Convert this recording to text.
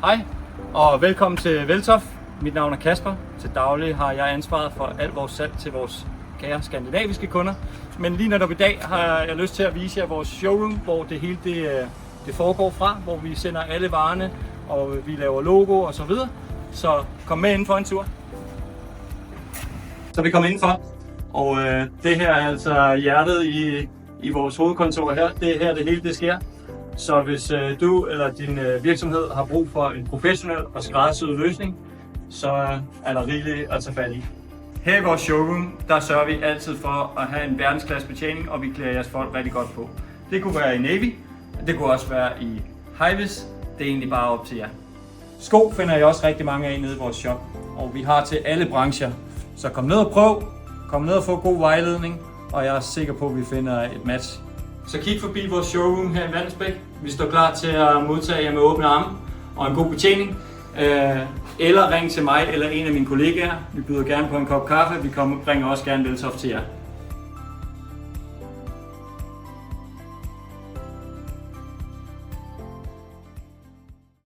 Hej og velkommen til Veltoft. Mit navn er Kasper. Til daglig har jeg ansvaret for alt vores salg til vores kære skandinaviske kunder. Men lige netop i dag har jeg lyst til at vise jer vores showroom, hvor det hele det foregår fra, hvor vi sender alle varerne, og vi laver logo og så videre. Så kom med indenfor en tur. Så vi kommer indenfor, og det her er altså hjertet i vores hovedkontor her. Det er her det hele det sker. Så hvis du eller din virksomhed har brug for en professionel og skræddersyet løsning, så er der rigeligt at tage fat i. Her i vores showroom, der sørger vi altid for at have en verdensklasse betjening, og vi klæder jeres folk rigtig godt på. Det kunne være i Navy, det kunne også være i Hi-Vis. Det er egentlig bare op til jer. Sko finder jeg også rigtig mange af nede i vores shop, og vi har til alle brancher. Så kom ned og prøv, kom ned og få god vejledning, og jeg er sikker på, at vi finder et match. Så kig forbi vores showroom her i Vallensbæk. Vi står klar til at modtage jer med åbne arme og en god betjening. Eller ring til mig eller en af mine kollegaer. Vi byder gerne på en kop kaffe. Vi bringer også gerne Veltoft til jer.